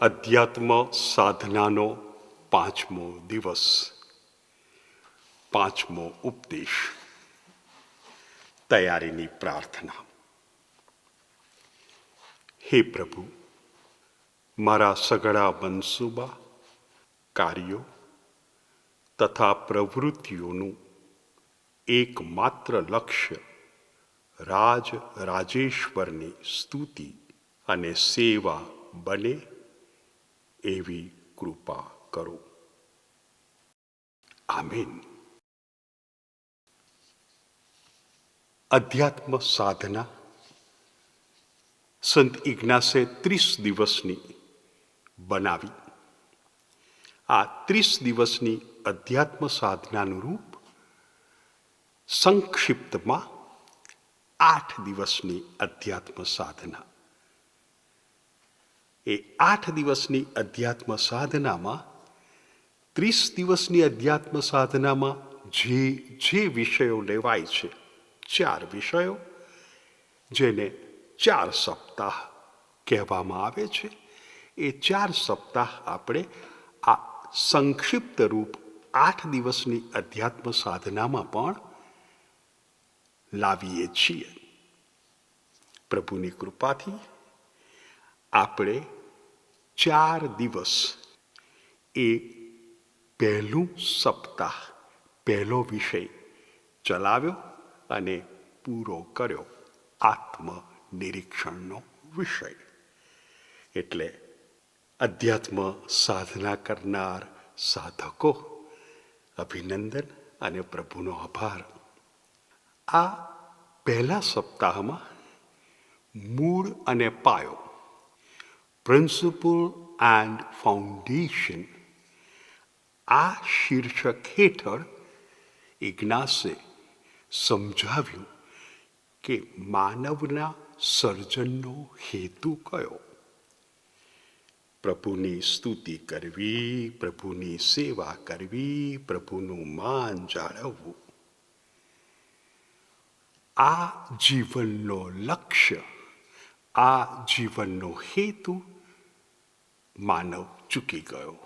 અધ્યાત્મ સાધનાનો 5મો દિવસ, 5મો ઉપદેશ. તૈયારીની પ્રાર્થના. હે પ્રભુ, મારા સઘળા મનસૂબા, કાર્યો તથા પ્રવૃત્તિઓનું એકમાત્ર લક્ષ્ય રાજેશ્વરની સ્તુતિ અને સેવા બને એવી કૃપા કરો. આમીન. અધ્યાત્મ સાધના સંત ઇગ્નાસે 30 દિવસની બનાવી. આ 30 દિવસની અધ્યાત્મ સાધનાનું રૂપ સંક્ષિપ્તમાં 8 દિવસની અધ્યાત્મ સાધના. એ 8 દિવસની અધ્યાત્મ સાધનામાં 30 દિવસની અધ્યાત્મ સાધનામાં જે વિષયો લેવાય છે, 4 વિષયો, જેને 4 સપ્તાહ કહેવામાં આવે છે, એ 4 સપ્તાહ આપણે આ સંક્ષિપ્ત રૂપ 8 દિવસની અધ્યાત્મ સાધનામાં પણ લાવીએ છીએ. પ્રભુની કૃપાથી આપણે 4 દિવસ, એ પહેલું સપ્તાહ, પહેલો વિષય ચલાવ્યો અને પૂરો કર્યો, આત્મનિરીક્ષણનો વિષય. એટલે અધ્યાત્મ સાધના કરનાર સાધકો અભિનંદન અને પ્રભુનો આભાર. આ પહેલા સપ્તાહમાં મૂળ અને પાયો, પ્રિન્સિપલ એન્ડ ફાઉન્ડેશન, આ શીર્ષક હેઠળ ઇગ્નાસે સમજાવ્યું કે માનવના સર્જનનો હેતુ કયો. પ્રભુની સ્તુતિ કરવી, પ્રભુની સેવા કરવી, પ્રભુનું માન જાળવવું, આ જીવનનો લક્ષ્ય, આ જીવનનો હેતુ માનવ ચૂકી ગયો.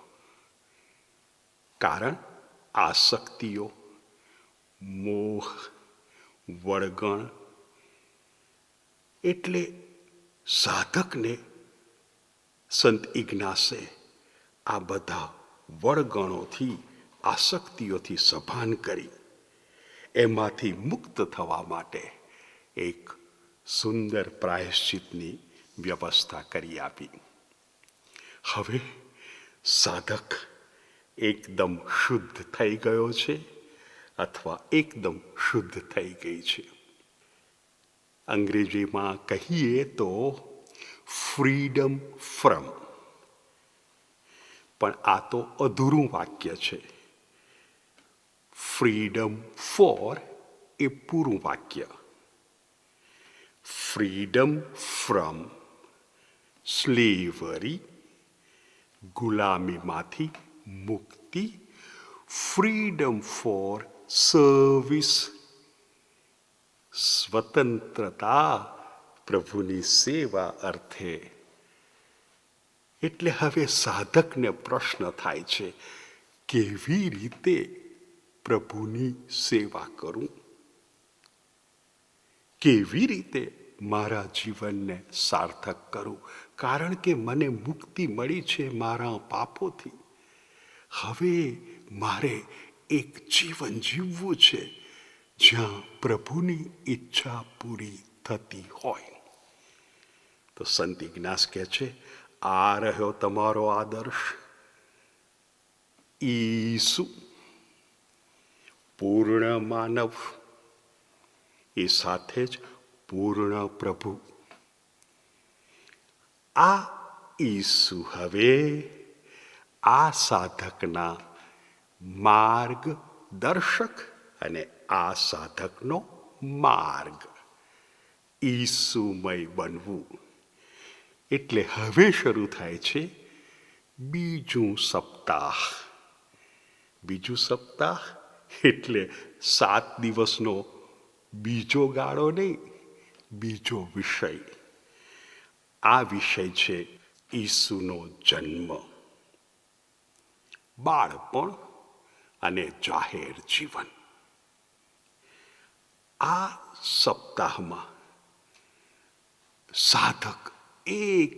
કારણ આસક્તિઓ, મોહ, વળગણ. એટલે સાધકને સંત ઇગ્નાસે આ બધા વળગણોથી, આસક્તિઓથી સભાન કરી એમાંથી મુક્ત થવા માટે એક સુંદર પ્રાયશ્ચિતની વ્યવસ્થા કરી આપી. હવે સાધક એકદમ શુદ્ધ થઈ ગયો છે અથવા એકદમ શુદ્ધ થઈ ગઈ છે. અંગ્રેજીમાં કહીએ તો ફ્રીડમ ફ્રોમ. પણ આ તો અધૂરું વાક્ય છે. ફ્રીડમ ફોર એ પૂરું વાક્ય. ફ્રીડમ ફ્રોમ સ્લેવરી, ગુલામીમાંથી મુક્તિ. ફ્રીડમ ફોર સર્વિસ, સ્વતંત્રતા પ્રભુની સેવા અર્થે. એટલે હવે સાધકને પ્રશ્ન થાય છે, કેવી રીતે પ્રભુની સેવા કરું? કેવી રીતે મારા જીવનને સાર્થક કરું? કારણ કે મને મુક્તિ મળી છે મારા પાપોથી. હવે મારે એક જીવન જીવવું છે જ્યાં પ્રભુની ઈચ્છા પૂરી થતી હોય. તો સંત ઇગ્નાસ કહે છે, આ રહ્યો તમારો આદર્શ. ઈસુ પૂર્ણ માનવ, એ સાથે જ પૂર્ણ પ્રભુ. આ ઈસુ હવે આ સાધકના માર્ગદર્શક અને આ સાધકનો માર્ગ. ઈસુમય બનવું. એટલે હવે શરૂ થાય છે બીજું સપ્તાહ. બીજું સપ્તાહ એટલે 7 દિવસનો બીજો ગાળો નહીં, બીજો વિષય. આ વિષય છે ઈસુનો જન્મ, બાળપણ અને જાહેર જીવન. આ સપ્તાહમાં સાધક એક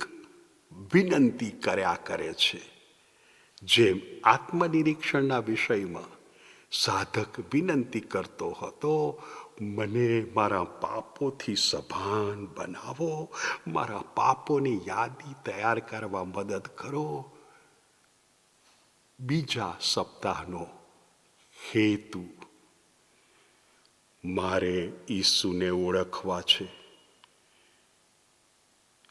વિનંતી કર્યા કરે છે. જેમ આત્મનિરીક્ષણના વિષયમાં સાધક વિનંતી કરતો હતો, મને મારા પાપોથી સભાન બનાવો, મારા પાપોની યાદી તૈયાર કરવા મદદ કરો. બીજા સપ્તાહનો હેતુ મારે ઈસુને ઓળખવા છે,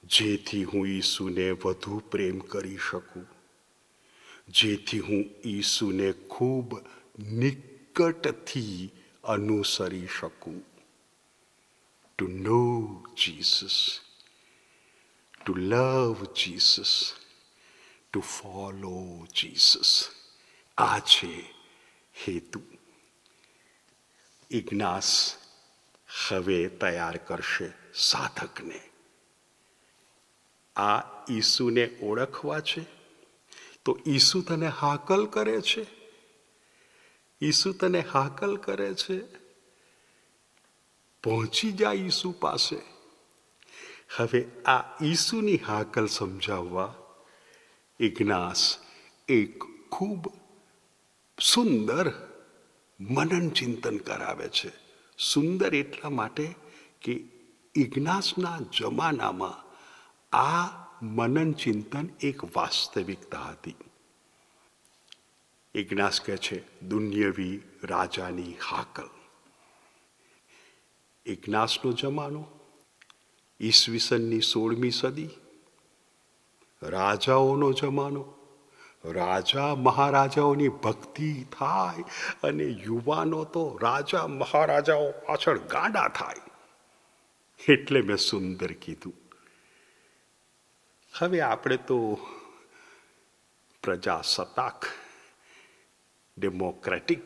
જેથી હું ઈસુને વધુ પ્રેમ કરી શકું, જેથી હું ઈસુને ખૂબ નિકટથી અનુસરી શકું. To know Jesus, to love Jesus, to follow Jesus. આ છે હેતુ. ઇગ્નાસ હવે તૈયાર કરશે સાધકને. આ ઈસુને ઓળખવા છે, તો ઈસુ તને હાકલ કરે છે. ઈસુ તને હાકલ કરે છે, પહોંચી જા ઈસુ પાસે. હવે આ ઈસુની હાકલ સમજાવવા ઇગ્નાસ એક ખૂબ સુંદર મનન ચિંતન કરાવે છે. સુંદર એટલા માટે કે ઇગ્નાસના જમાનામાં આ મનન ચિંતન એક વાસ્તવિકતા હતી. ઇગ્નાસ કહે છે, દુન્યવી રાજાની હાકલ. ઇગ્નાસનો જમાનો ઈસવીસનની 16મી સદી, રાજાઓનો જમાનો. રાજા મહારાજાઓની ભક્તિ થાય અને યુવાનો તો રાજા મહારાજાઓ પાછળ ગાંડા થાય. એટલે મેં સુંદર કીધું. હવે આપણે તો પ્રજાસત્તાક ડેમોક્રેટિક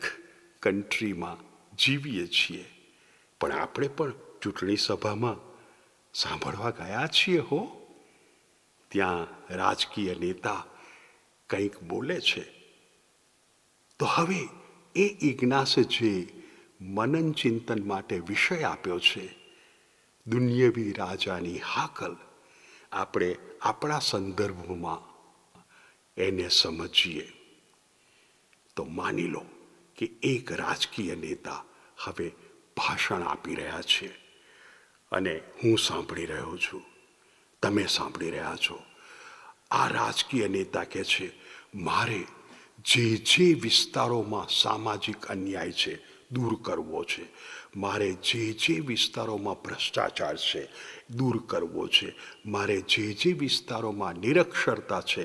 કન્ટ્રીમાં જીવીએ છીએ, પણ આપણે પણ ચૂંટણી સભામાં સાંભળવા ગયા છીએ હો. ત્યાં રાજકીય નેતા કંઈક બોલે છે. તો હવે એ ઇગ્નાસે જે મનન ચિંતન માટે વિષય આપ્યો છે, દુન્યવી રાજાની હાકલ, આપણે આપણા સંદર્ભમાં એને સમજીએ તો માની લો કે એક રાજકીય નેતા હવે ભાષણ આપી રહ્યા છે અને હું સાંભળી રહ્યો છું, તમે સાંભળી રહ્યા છો. આ રાજકીય નેતા કહે છે, મારે જે વિસ્તારોમાં સામાજિક અન્યાય છે દૂર કરવો છે, મારે જે વિસ્તારોમાં ભ્રષ્ટાચાર છે દૂર કરવો છે, મારે જે વિસ્તારોમાં નિરક્ષરતા છે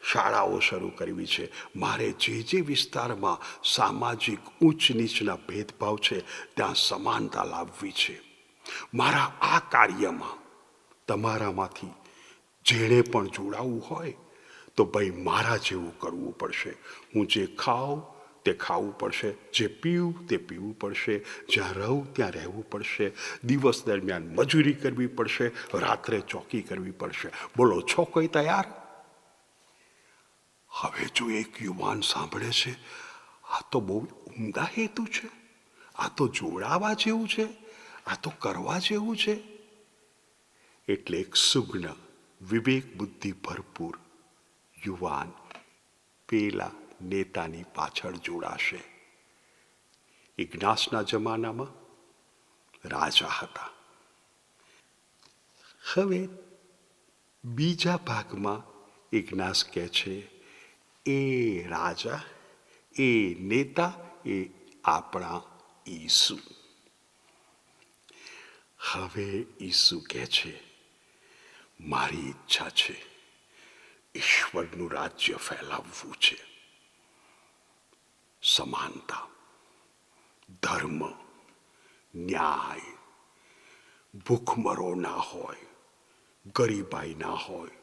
શાળાઓ શરૂ કરવી છે, મારે જે વિસ્તારમાં સામાજિક ઊંચ નીચના ભેદભાવ છે ત્યાં સમાનતા લાવવી છે. મારા આ કાર્યમાં તમારામાંથી જેણે પણ જોડાવું હોય તો ભાઈ મારા જેવું કરવું પડશે. હું જે ખાઉં તે ખાવું પડશે, જે પીવું તે પીવું પડશે, જ્યાં રહું ત્યાં રહેવું પડશે, દિવસ દરમિયાન મજૂરી કરવી પડશે, રાત્રે ચોકી કરવી પડશે. બોલો, છો કોઈ તૈયાર? હવે જો એક યુવાન સાંભળે છે, આ તો બહુ ઉમદા હેતુ છે, આ તો જોડાવા જેવું છે, આ તો કરવા જેવું છે. એટલે એક સુગ્ન વિવેક બુદ્ધિ ભરપૂર યુવાન પેલા નેતાની પાછળ જોડાશે. ઇગ્નાસના જમાનામાં રાજા હતા. હવે બીજા ભાગમાં ઇગ્નાસ કહે છે, એ રાજા, એ નેતા, એ આપણા ઈસુ. હવે ઈસુ કહે છે, મારી ઈચ્છા છે ઈશ્વરનું રાજ્ય ફેલાવવું છે. સમાનતા, ધર્મ, ન્યાય, ભૂખમરો ના હોય, ગરીબાઈ ના હોય,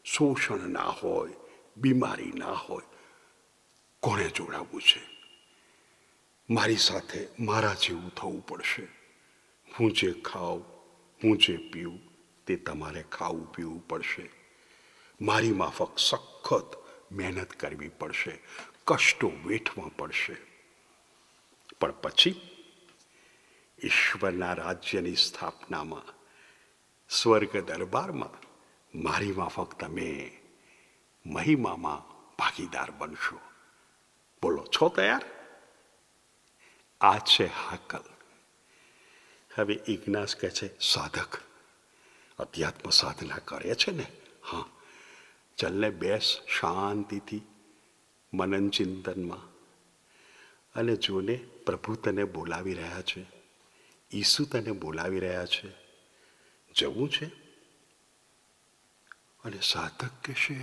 શોષણ ના હોય, બીમારી ના હોય. કોણે જોડાવવું છે? મારી સાથે મારા જેવું થવું પડશે. હું જે ખાઉં, હું જે પીવું તે તમારે ખાવું પીવું પડશે. મારી માફક સખત મહેનત કરવી પડશે, કષ્ટો વેઠવા પડશે. પણ પછી ઈશ્વરના રાજ્યની સ્થાપનામાં, સ્વર્ગ દરબારમાં મારી માફક તમે મહિમામાં ભાગીદાર બનશો. બોલો, છો તૈયાર? આ છે હાકલ. હવે ઇગ્નાસ કહે છે, સાધક અધ્યાત્મ સાધના કરે છે ને, હા, ચલને બેસ શાંતિથી મનન ચિંતનમાં અને જોને પ્રભુ તને બોલાવી રહ્યા છે, ઈસુ તને બોલાવી રહ્યા છે. જવું છે? અને સાધક કહેશે,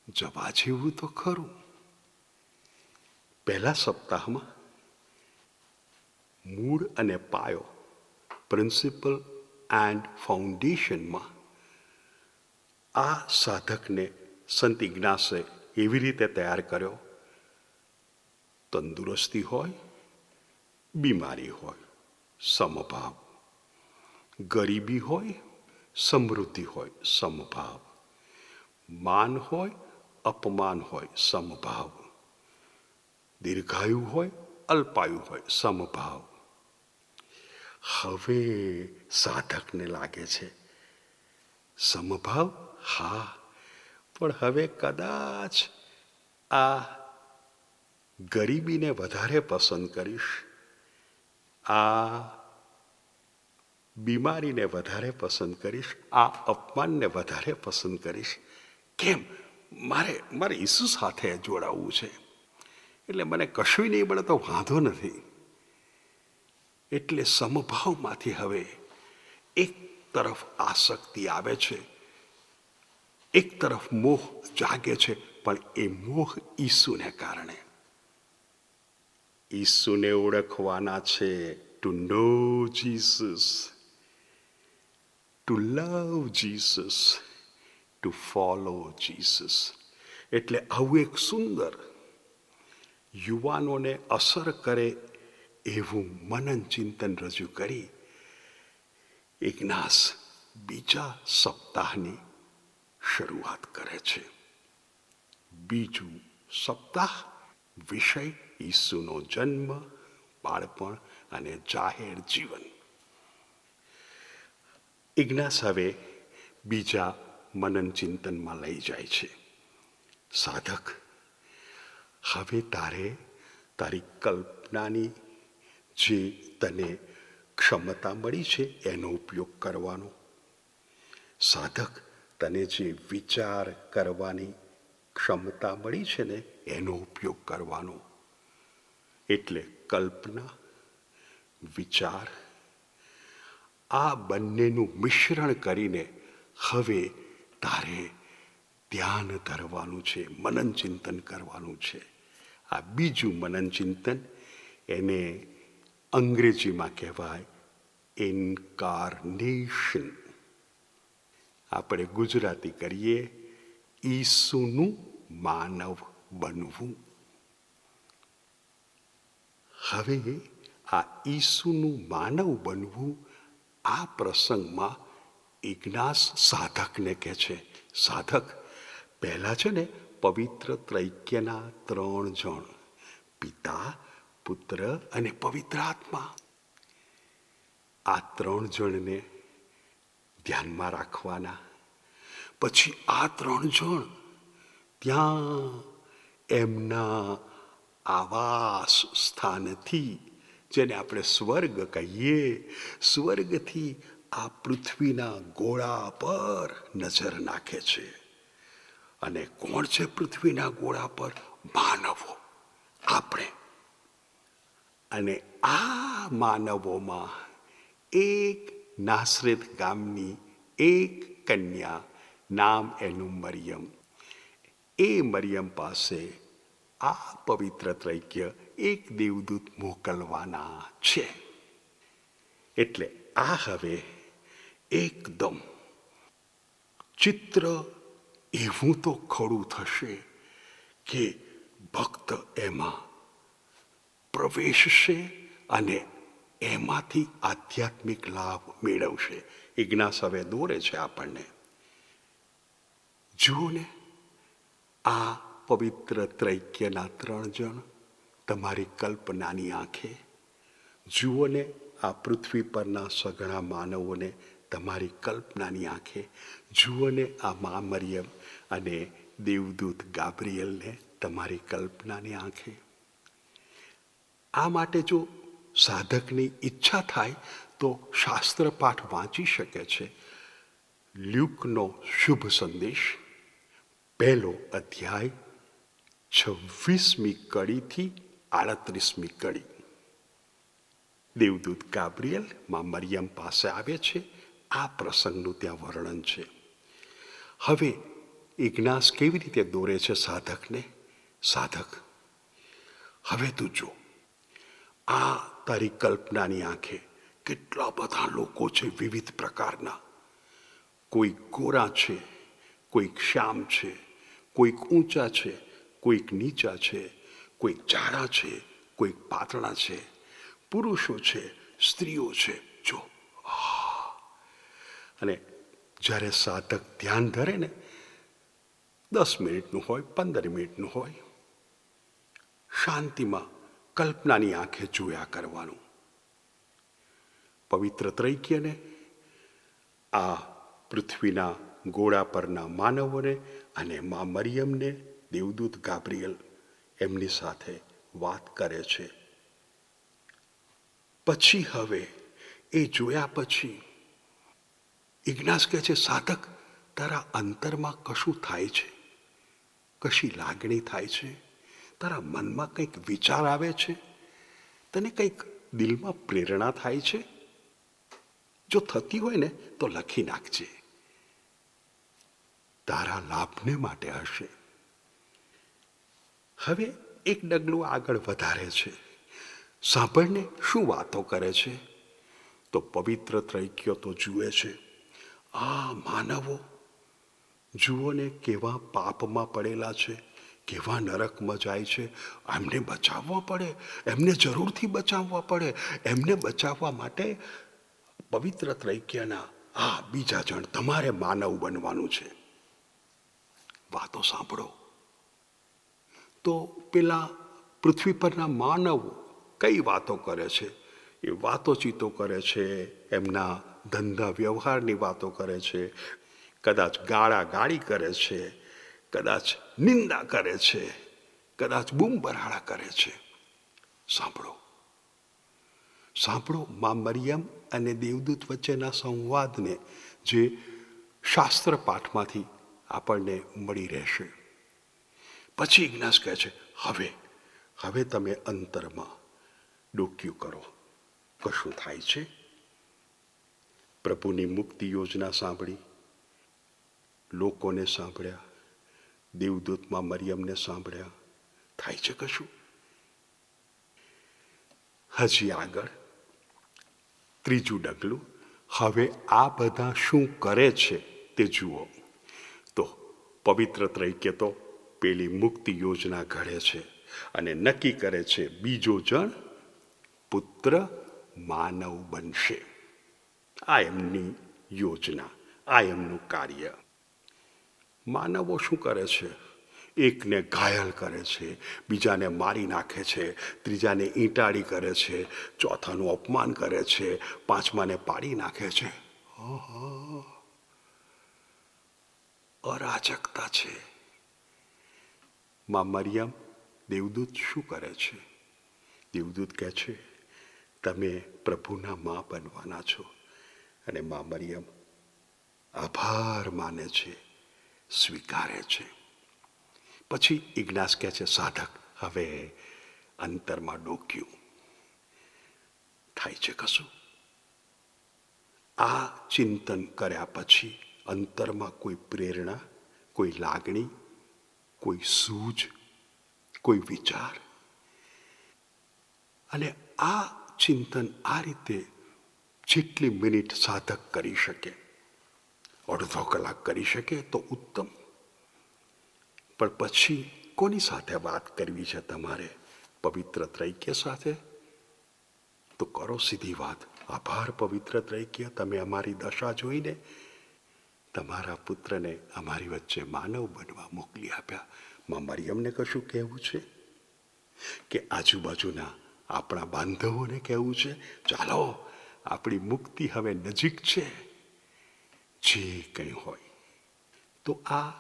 જવા જેવું તો ખરું. પહેલા સપ્તાહમાં મૂળ અને પાયો, પ્રિન્સિપલ એન્ડ ફાઉન્ડેશનમાં આ સાધકને સંત ઇગ્નાસે એવી રીતે તૈયાર કર્યો, તંદુરસ્તી હોય, બીમારી હોય, સમભાવ, ગરીબી હોય, સમૃદ્ધિ હોય, સમભાવ, માન હોય, અપમાન હોય, સમભાવ, દીર્ઘાયુ હોય, અલ્પાયુ હોય, સમભાવ. હવે સાધકને લાગે છે સમભાવ, હા, પણ હવે કદાચ આ ગરીબીને વધારે પસંદ કરીશ, આ બીમારીને વધારે પસંદ કરીશ, આ અપમાનને વધારે પસંદ કરીશ. કેમ? મારે ઈસુ સાથે જોડાવવું છે, એટલે મને કશું નહીં મળે તો વાંધો નથી. એટલે સમભાવમાંથી હવે એક તરફ આસક્તિ આવે છે, એક તરફ મોહ જાગે છે, પણ એ મોહ ઈસુને કારણે. ઈસુને ઓળખવાના છે, to know Jesus, to love Jesus, to follow Jesus. એટલે આવું એક સુંદર યુવાનોને અસર કરે એવું મનન ચિંતન રજૂ કરી ઇગ્નાસ બીજા સપ્તાહની શરૂઆત કરે છે. બીજું સપ્તાહ, વિષય ઈસુનો જન્મ, બાળપણ અને જાહેર જીવન. ઇગ્નાસ હવે બીજા મનન ચિંતનમાં લઈ જાય છે. સાધક, હવે તારે તારી કલ્પનાની જે તને ક્ષમતા મળી છે એનો ઉપયોગ કરવાનો. સાધક, તને જે વિચાર કરવાની ક્ષમતા મળી છે ને એનો ઉપયોગ કરવાનો. એટલે કલ્પના, વિચાર, આ બંનેનું મિશ્રણ કરીને હવે તારે ધ્યાન ધરવાનું છે, મનન ચિંતન કરવાનું છે. આ બીજું મનન ચિંતન, એને અંગ્રેજીમાં કહેવાય ઇન્કાર્નેશન. આપણે ગુજરાતી કરીએ ઈસુનું માનવ બનવું. હવે આ ઈસુનું માનવ બનવું, આ પ્રસંગમાં ઇગ્નાસ સાધકને કહે છે, સાધક, પહેલા છે ને પવિત્ર ત્રૈક્યના 3 જણ, પિતા, પુત્ર અને પવિત્ર આત્મા, આ 3 જણને ધ્યાનમાં રાખવાના. પછી આ 3 જણ ત્યાં એમના આવાસ સ્થાનથી, જેને આપણે સ્વર્ગ કહીએ, સ્વર્ગથી આ પૃથ્વીના ગોળા પર નજર નાખે છે. અને કોણ છે પૃથ્વીના ગોળા પર? માનવો, આપણે. અને આ માનવોમાં એક નાસરેત ગામની એક કન્યા, નામ એનું મરિયમ. એ મરિયમ પાસે આ પવિત્ર ત્રૈક્ય એક દેવદૂત મોકલવાના છે. એટલે આ હવે એકદમ ચિત્ર એવું તો ખડું થશે કે ભક્ત એમાં પ્રવેશશે અને એમાંથી આધ્યાત્મિક લાભ મેળવશે. ઇગ્નાસ હવે દોરે છે આપણને, જુઓ ને, આ પવિત્ર ત્રૈક્યના 3 જણ તમારી કલ્પનાની આંખે. જુઓ ને, આ પૃથ્વી પરના સઘળા માનવોને તમારી કલ્પનાની આંખે. જુઓ ને, આ મા મરિયમ અને દેવદૂત ગાબ્રિયલને તમારી કલ્પનાની આંખે. આ માટે જો સાધકની ઈચ્છા થાય તો શાસ્ત્ર પાઠ વાંચી શકે છે. લ્યુકનો શુભ સંદેશ 1 અધ્યાય 26મી કડીથી 38મી કડી. દેવદૂત ગાબ્રિયલ માં મરિયમ પાસે આવે છે. આ પ્રસંગનું ત્યાં વર્ણન છે. હવે ઇગ્નાસ કેવી રીતે દોરે છે સાધકને. સાધક, હવે તું જો, આ તારી કલ્પનાની આંખે કેટલા બધા લોકો છે વિવિધ પ્રકારના. કોઈક ગોરા છે, કોઈક શ્યામ છે, કોઈક ઊંચા છે, કોઈક નીચા છે, કોઈક જાડા છે, કોઈક પાતળા છે, પુરુષો છે, સ્ત્રીઓ છે. જો, અને જ્યારે સાધક ધ્યાન ધરે ને, 10 મિનિટનું હોય, 15 મિનિટનું હોય, શાંતિમાં કલ્પનાની આંખે જોયા કરવાનું. પવિત્ર ત્રૈક્યને, આ પૃથ્વીના ગોળા પરના માનવોને અને મા મરિયમને દેવદૂત ગાબ્રિયલ એમની સાથે વાત કરે છે. પછી હવે એ જોયા પછી ઇગ્નાસ કહે છે, સાધક, તારા અંતરમાં કશું થાય છે, કશી લાગણી થાય છે, તારા મનમાં કંઈક વિચાર આવે છે, તને કંઈક દિલમાં પ્રેરણા થાય છે. જો થતી હોય ને તો લખી નાખજે, તારા લાભને માટે હશે. હવે એક ડગલું આગળ વધારે છે. સાંભળને, શું વાતો કરે છે. તો પવિત્ર ત્રૈક્ય તો જુએ છે, આ માનવો જુઓ ને કેવા પાપમાં પડેલા છે, કેવા નરકમાં જાય છે. એમને બચાવવા પડે, એમને જરૂરથી બચાવવા પડે. એમને બચાવવા માટે પવિત્ર ત્રૈક્યના આ બીજા જણ તમારે માનવ બનવાનું છે. વાતો સાંભળો. તો પેલા પૃથ્વી પરના માનવો કઈ વાતો કરે છે. એ વાતોચીતો કરે છે, એમના ધંધા વ્યવહારની વાતો કરે છે, કદાચ ગાળાગાળી કરે છે, કદાચ નિંદા કરે છે, કદાચ બૂમ બરાડા કરે છે. સાંભળો, સાંભળો મા મરિયમ અને દેવદૂત વચ્ચેના સંવાદને, જે શાસ્ત્ર પાઠમાંથી આપણને મળી રહેશે. પછી ઇગ્નાસ કહે છે, હવે તમે અંતરમાં ડોક્યું કરો, કશું થાય છે. પ્રભુની મુક્તિ યોજના સાંભળી, લોકોને સાંભળ્યા, દેવદૂતમાં મરિયમને સાંભળ્યા. થાય છે કશું? હજી આગળ 3જું ડગલું. હવે આ બધા શું કરે છે તે જુઓ. તો પવિત્ર ત્રૈક્ય તો પેલી મુક્તિ યોજના ઘડે છે અને નક્કી કરે છે બીજો જણ પુત્ર માનવ બનશે. આ એમની યોજના, આ એમનું કાર્ય. માનવો શું કરે છે? એકને ઘાયલ કરે છે, બીજાને મારી નાખે છે, ત્રીજાને ઈંટાળી કરે છે, ચોથાનું અપમાન કરે છે, પાંચમાને પાડી નાખે છે. અરાજકતા છે. મા મરિયમ, દેવદૂત શું કરે છે? દેવદૂત કહે છે, તમે પ્રભુના મા બનવાના છો. અને મા મરિયમ આભાર માને છે, સ્વીકારે છે. પછી ઇગ્નાસ કહે છે, સાધક, હવે અંતરમાં ડોક્યું. થાય છે કશું? આ ચિંતન કર્યા પછી અંતરમાં કોઈ પ્રેરણા, કોઈ લાગણી, કોઈ સૂઝ, કોઈ વિચાર. અને આ ચિંતન આ રીતે જેટલી મિનિટ સાધક કરી શકે, અડધો કલાક કરી શકે તો ઉત્તમ. પણ પછી કોની સાથે વાત કરવી છે તમારે? પવિત્ર ત્રૈક્ય સાથે? તો કરો સીધી વાત. આભાર પવિત્ર ત્રૈક્ય, તમે અમારી દશા જોઈને તમારા પુત્રને અમારી વચ્ચે માનવ બનવા મોકલી આપ્યા. માં મરિયમને કશું કહેવું છે કે આજુબાજુના આપણા બાંધવોને કહેવું છે, ચાલો આપણી મુક્તિ હવે નજીક છે? જે કંઈ હોય. તો આ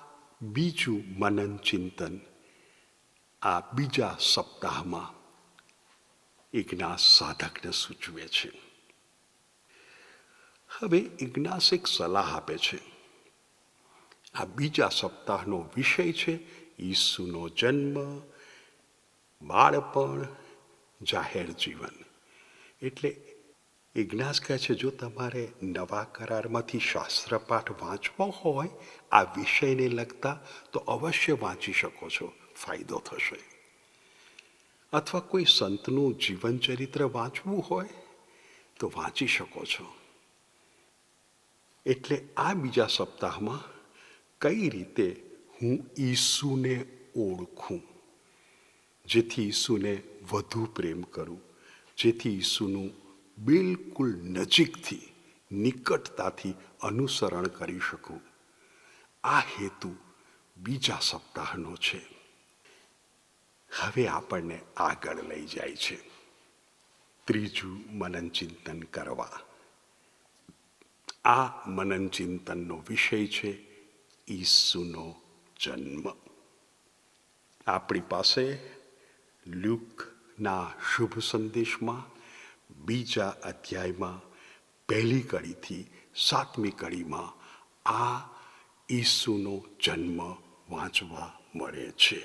બીજું મનન ચિંતન આ બીજા સપ્તાહમાં ઇગ્નાસ સાધકને સૂચવે છે. હવે ઇગ્નાસ એક સલાહ આપે છે. આ બીજા સપ્તાહનો વિષય છે ઈસુનો જન્મ, બાળપણ, જાહેર જીવન. એટલે ઇગ્નાસ કહે છે, જો તમારે નવા કરારમાંથી શાસ્ત્રપાઠ વાંચવો હોય આ વિષયને લગતા, તો અવશ્ય વાંચી શકો છો, ફાયદો થશે. અથવા કોઈ સંતનું જીવન ચરિત્ર વાંચવું હોય તો વાંચી શકો છો. એટલે આ બીજા સપ્તાહમાં કઈ રીતે હું ઈસુને ઓળખું, જેથી ઈસુને વધુ પ્રેમ કરું, જેથી ઈસુનું બિલકુલ નજીકથી, નિકટતાથી અનુસરણ કરી શકું. આ હેતુ બીજા સપ્તાહનો છે. હવે આપણને આગળ લઈ જાય છે ત્રીજું મનન ચિંતન કરવા. આ મનન ચિંતનનો વિષય છે ઈસુનો જન્મ. આપણી પાસે લ્યુકના શુભ સંદેશમાં બીજા અધ્યાયમાં 1લી કડીથી 7મી કડીમાં આ ઈસુનો જન્મ વાંચવા મળે છે.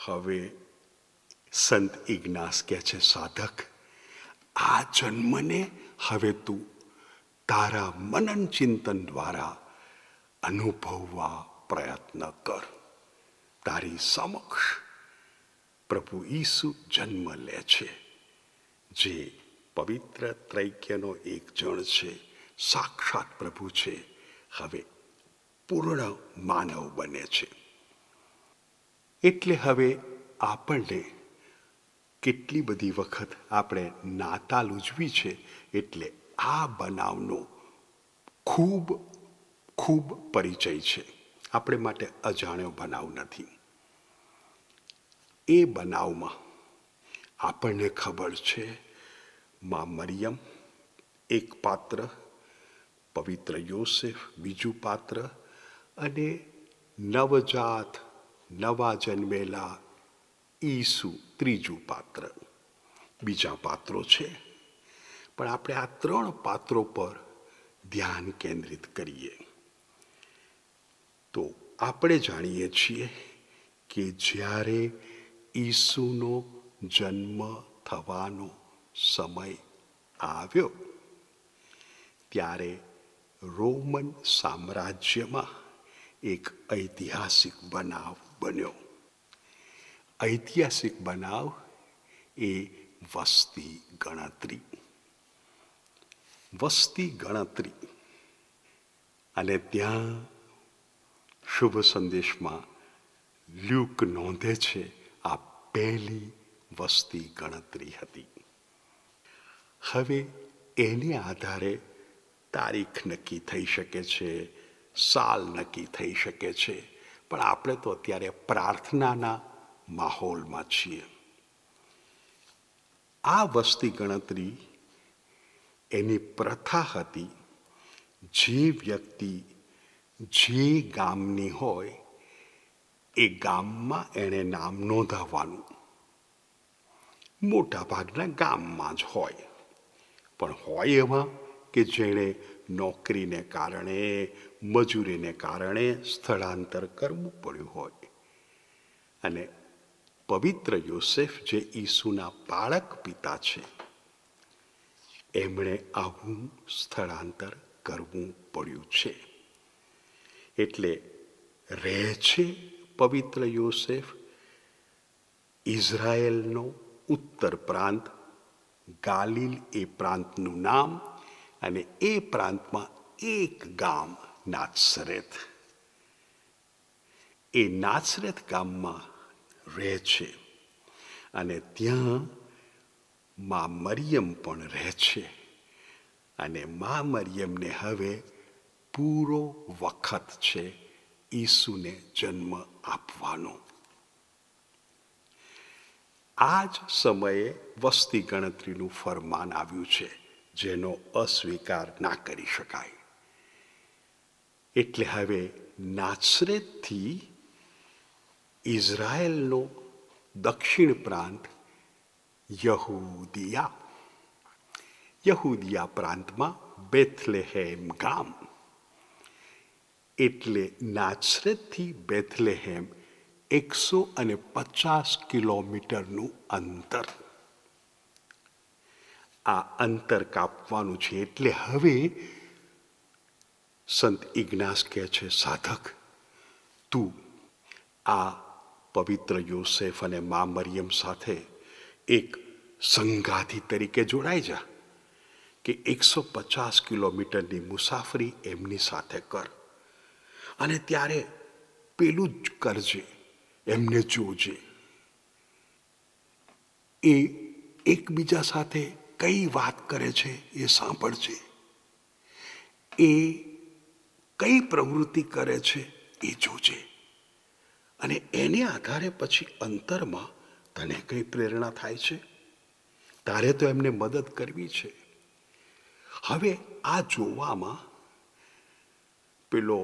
હવે સંત ઇગ્નાસ કહે છે, સાધક, આ જન્મને હવે તું તારા મનન ચિંતન દ્વારા અનુભવવા પ્રયત્ન કર. તારી સમક્ષ પ્રભુ ઈસુ જન્મ લે છે, જે પવિત્ર ત્રૈક્યનો એક જણ છે, સાક્ષાત પ્રભુ છે, હવે પૂર્ણ માનવ બને છે. એટલે હવે આપણને કેટલી બધી વખત આપણે નાતાલ ઉજવી છે, એટલે આ બનાવનો ખૂબ ખૂબ પરિચય છે. આપણે માટે અજાણ્યો બનાવ નથી. એ બનાવમાં આપણને ખબર છે માં મરિયમ એક પાત્ર, પવિત્ર યોસેફ બીજું પાત્ર, અને નવજાત નવા જન્મેલા ઈસુ ત્રીજું પાત્ર. બીજા પાત્રો છે, પણ આપણે આ 3 પાત્રો પર ધ્યાન કેન્દ્રિત કરીએ તો આપણે જાણીએ છીએ કે જ્યારે ઈસુનો જન્મ થવાનો સમય આવ્યો ત્યારે રોમન સામ્રાજ્યમાં એક ઐતિહાસિક બનાવ બન્યો. ઐતિહાસિક બનાવ એ વસ્તી ગણતરી. વસ્તી ગણતરી. અને ત્યાં શુભ સંદેશમાં લ્યુક નોંધે છે આ પહેલી વસ્તી ગણતરી હતી. હવે એને આધારે તારીખ નક્કી થઈ શકે છે, સાલ નક્કી થઈ શકે છે, પણ આપણે તો અત્યારે પ્રાર્થનાના માહોલમાં છીએ. આ વસ્તી ગણતરી એની પ્રથા હતી, જે વ્યક્તિ જે ગામની હોય એ ગામમાં એણે નામ નોંધાવવાનું. મોટા ભાગના ગામમાં જ હોય, પણ હોય એવા કે જેણે નોકરીને કારણે, મજૂરીને કારણે સ્થળાંતર કરવું પડ્યું હોય. અને પવિત્ર યોસેફ, જે ઈસુના બાળક પિતા છે, એમણે આવું સ્થળાંતર કરવું પડ્યું છે. એટલે રહે છે પવિત્ર યોસેફ ઇઝરાયેલનો ઉત્તર પ્રાંત, ગાલિલ એ પ્રાંતનું નામ, અને એ પ્રાંતમાં એક ગામ નાત્સરેથ. એ નાત્સરેથ ગામમાં રહે છે, અને ત્યાં માં મરિયમ પણ રહે છે. અને માં મરિયમને હવે પૂરો વખત છે ઈસુને જન્મ આપવાનો. આ જ સમયે વસ્તી ગણતરીનું ફરમાન આવ્યું છે, જેનો અસ્વીકાર ના કરી શકાય. એટલે હવે નાસરેતથી ઇઝરાયેલનો દક્ષિણ પ્રાંત યહૂદિયા પ્રાંતમાં બેથલેહેમ ગામ, એટલે નાસરેતથી બેથલેહેમ 150 કિલોમીટરનું અંતર. આ અંતર કાપવાનું છે. એટલે હવે સંત ઇગ્નાસ કહે છે, સાધક, તું આ પવિત્ર યોસેફ અને મા મરિયમ સાથે એક સંગાથી તરીકે જોડાઈ જા, કે 150 કિલોમીટરની મુસાફરી એમની સાથે કર, અને ત્યારે પેલું જ કરજે, એમને જોજે. એ એકબીજા સાથે કઈ વાત કરે છે એ સાંભળજે, એ કઈ પ્રવૃત્તિ કરે છે એ જોજે, અને એને આધારે પછી અંતરમાં તને કઈ પ્રેરણા થાય છે, તારે તો એમને મદદ કરવી છે. હવે આ જોવામાં પેલો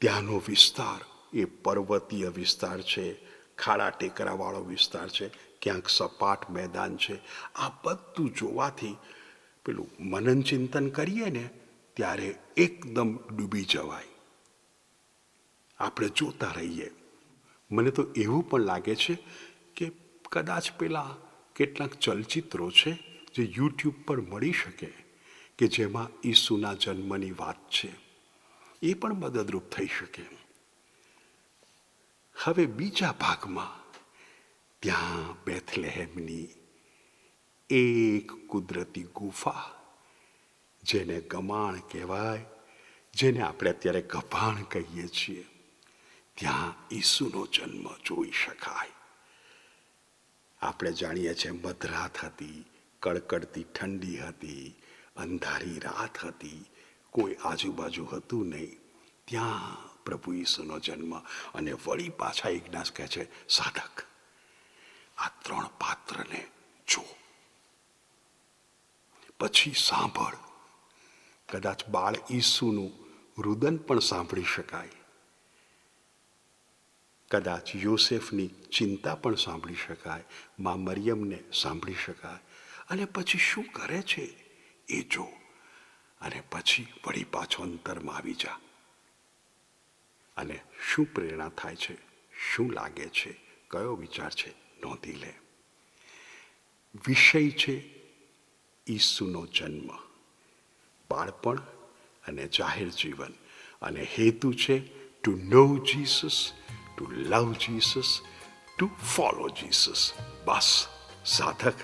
ત્યાંનો વિસ્તાર એ પર્વતીય વિસ્તાર છે, ખાડા ટેકરાવાળો વિસ્તાર છે, ક્યાંક સપાટ મેદાન છે. આ બધું જોવાથી પેલું મનન ચિંતન કરીએ ને ત્યારે એકદમ ડૂબી જવાય, આપણે જોતા રહીએ. મને તો એવું પણ લાગે છે કે કદાચ પેલા કેટલાક ચલચિત્રો છે જે યુટ્યુબ પર મળી શકે, કે જેમાં ઈસુના જન્મની વાત છે, એ પણ મદદરૂપ થઈ શકે. હવે બીજા ભાગમાં ત્યાં બેથલેહેમની એક કુદરતી ગુફા, જેને ગમાણ કહેવાય, જેને આપણે અત્યારે ગભાણ કહીએ છીએ, ત્યાં ઈસુનો જન્મ જોઈ શકાય. આપણે જાણીએ છીએ મધરાત હતી, કડકડતી ઠંડી હતી, અંધારી રાત હતી, કોઈ આજુબાજુ હતું નહીં. ત્યાં પ્રભુ ઈસુનો જન્મ. અને વળી પાછા ઇગ્નાસ કહે છે, સાધક, આ 3 પાત્રને જો, પછી સાંભળ. કદાચ બાળ ઈસુનું રુદન પણ સાંભળી શકાય, કદાચ યોસેફની ચિંતા પણ સાંભળી શકાય, મા મરિયમને સાંભળી શકાય. અને પછી શું કરે છે એ જો, અને પછી વળી પાછો અંતરમાં આવી જા. અને શું પ્રેરણા થાય છે, શું લાગે છે, કયો વિચાર છે, નોંધી લે. વિષય છે ઈસુનો જન્મ, બાળપણ અને જાહેર જીવન, અને હેતુ છે to know Jesus, to love Jesus, to follow Jesus. બસ સાધક,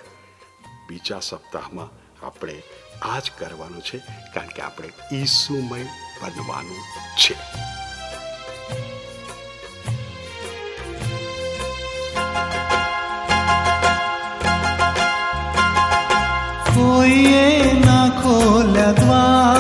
બીજા સપ્તાહમાં આપણે આ જ કરવાનું છે, કારણ કે આપણે ઈસુમય બનવાનું છે. કોઈએ ના ખોલ્યા દ્વાર